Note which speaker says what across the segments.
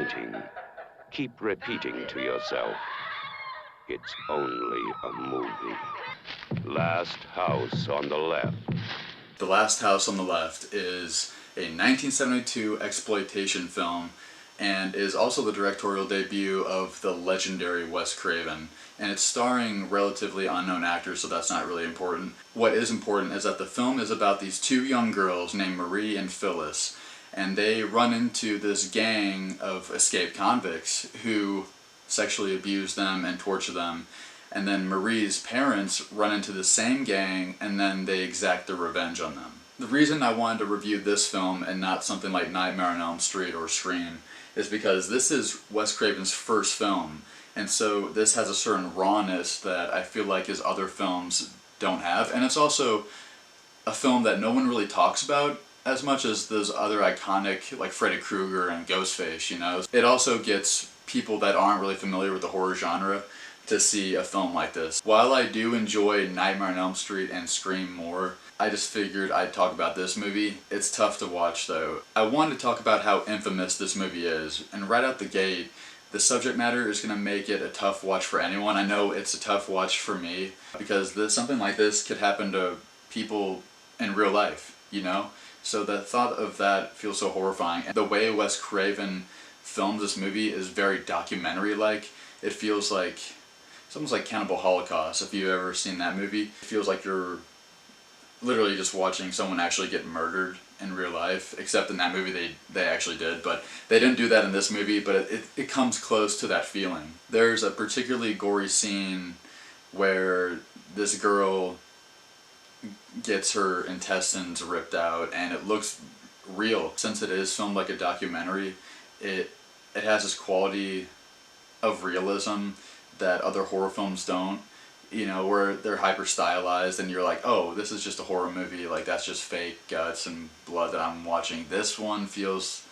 Speaker 1: painting, keep repeating to yourself, it's only a movie. Last House on the Left.
Speaker 2: The Last House on the Left is a 1972 exploitation film and is also the directorial debut of the legendary Wes Craven. And it's starring relatively unknown actors, so that's not really important. What is important is that the film is about these two young girls named Marie and Phyllis, and they run into this gang of escaped convicts who sexually abuse them and torture them. And then Marie's parents run into the same gang, and then they exact their revenge on them. The reason I wanted to review this film and not something like Nightmare on Elm Street or Scream is because this is Wes Craven's first film, and so this has a certain rawness that I feel like his other films don't have. And it's also a film that no one really talks about as much as those other iconic, like Freddy Krueger and Ghostface, you know? It also gets people that aren't really familiar with the horror genre to see a film like this. While I do enjoy Nightmare on Elm Street and Scream more, I just figured I'd talk about this movie. It's tough to watch though. I wanted to talk about how infamous this movie is, and right out the gate, the subject matter is going to make it a tough watch for anyone. I know it's a tough watch for me, because something like this could happen to people in real life, you know? So the thought of that feels so horrifying. And the way Wes Craven films this movie is very documentary-like. It feels like, it's almost like Cannibal Holocaust, if you've ever seen that movie. It feels like you're literally just watching someone actually get murdered in real life, except in that movie they actually did, but they didn't do that in this movie, but it comes close to that feeling. There's a particularly gory scene where this girl gets her intestines ripped out, and it looks real. Since it is filmed like a documentary, it has this quality of realism that other horror films don't, you know, where they're hyper stylized and you're like, oh, this is just a horror movie, like that's just fake guts and blood that I'm watching. This one feels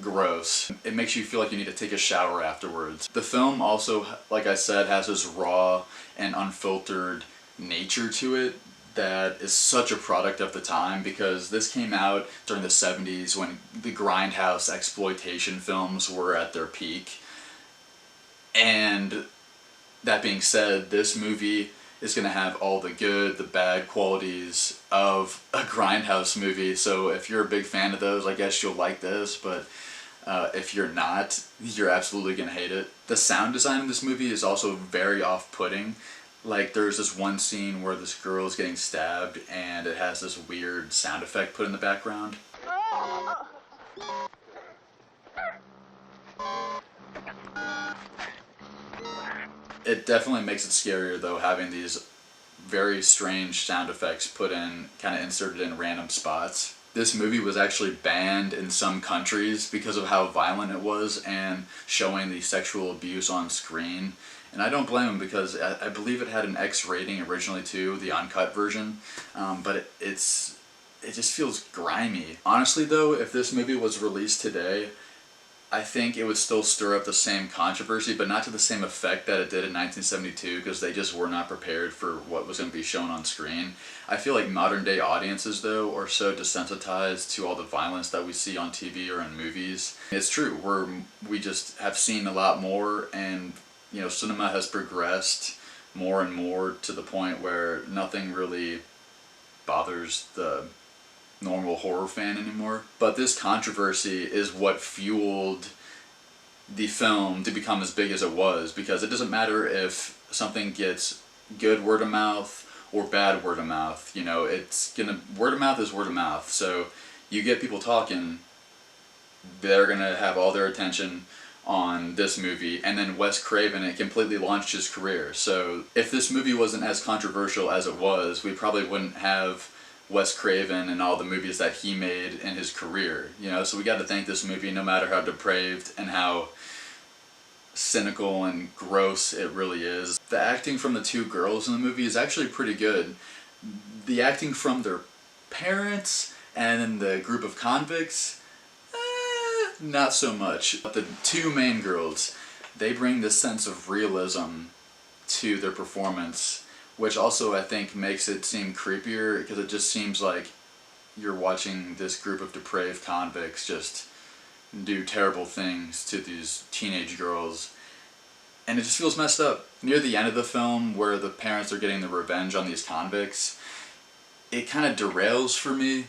Speaker 2: gross. It makes you feel like you need to take a shower afterwards. The film also, like I said, has this raw and unfiltered nature to it that is such a product of the time, because this came out during the 70s when the grindhouse exploitation films were at their peak. And that being said, this movie is going to have all the good, the bad qualities of a grindhouse movie. So if you're a big fan of those, I guess you'll like this, but if you're not, you're absolutely going to hate it. The sound design of this movie is also very off-putting. Like, there's this one scene where this girl is getting stabbed and it has this weird sound effect put in the background. It definitely makes it scarier though, having these very strange sound effects put in, kind of inserted in random spots. This movie was actually banned in some countries because of how violent it was and showing the sexual abuse on screen. And I don't blame them, because I believe it had an X rating originally too, the uncut version, but it just feels grimy. Honestly though, if this movie was released today, I think it would still stir up the same controversy, but not to the same effect that it did in 1972, because they just were not prepared for what was going to be shown on screen. I feel like modern day audiences though are so desensitized to all the violence that we see on TV or in movies. It's true, we just have seen a lot more, and you know, cinema has progressed more and more to the point where nothing really bothers the normal horror fan anymore. But this controversy is what fueled the film to become as big as it was, because it doesn't matter if something gets good word of mouth or bad word of mouth, you know, word of mouth is word of mouth. So you get people talking, they're gonna have all their attention on this movie, and then Wes Craven, it completely launched his career. So if this movie wasn't as controversial as it was, we probably wouldn't have Wes Craven and all the movies that he made in his career, you know. So we got to thank this movie, no matter how depraved and how cynical and gross it really is. The acting from the two girls in the movie is actually pretty good. The acting from their parents and the group of convicts, not so much. But the two main girls, they bring this sense of realism to their performance, which also I think makes it seem creepier, because it just seems like you're watching this group of depraved convicts just do terrible things to these teenage girls. And it just feels messed up. Near the end of the film, where the parents are getting the revenge on these convicts, it kind of derails for me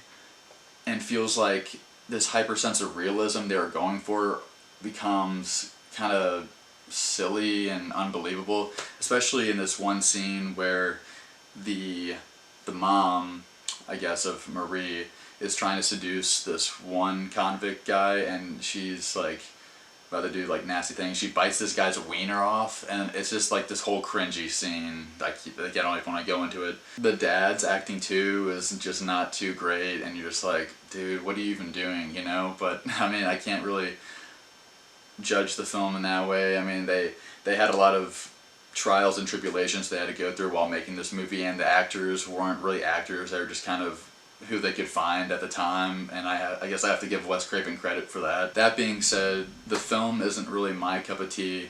Speaker 2: and feels like this hyper sense of realism they were going for becomes kind of silly and unbelievable, especially in this one scene where the mom, I guess, of Marie is trying to seduce this one convict guy, and she's like about to do like nasty things. She bites this guy's wiener off, and it's just like this whole cringy scene. I don't even want to go into it. The dad's acting too is just not too great, and you're just like, dude, what are you even doing, you know? But I mean, I can't really judge the film in that way. I mean, they had a lot of trials and tribulations they had to go through while making this movie, and the actors weren't really actors. They were just kind of who they could find at the time, and I guess I have to give Wes Craven credit for that. That being said, the film isn't really my cup of tea,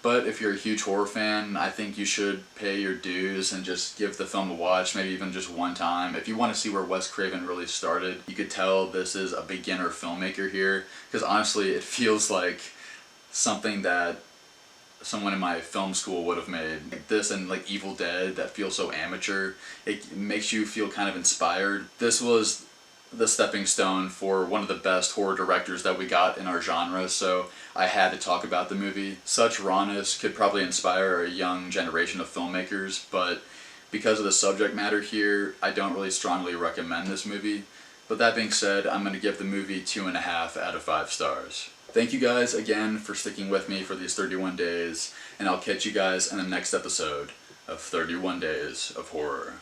Speaker 2: but if you're a huge horror fan, I think you should pay your dues and just give the film a watch, maybe even just one time. If you want to see where Wes Craven really started, you could tell this is a beginner filmmaker here, because honestly, it feels like something that someone in my film school would have made. Like this and like Evil Dead, that feels so amateur. It makes you feel kind of inspired. This was the stepping stone for one of the best horror directors that we got in our genre, so I had to talk about the movie. Such rawness could probably inspire a young generation of filmmakers, but because of the subject matter here, I don't really strongly recommend this movie. But that being said, I'm going to give the movie 2.5 out of 5 stars. Thank you guys again for sticking with me for these 31 days, and I'll catch you guys in the next episode of 31 Days of Horror.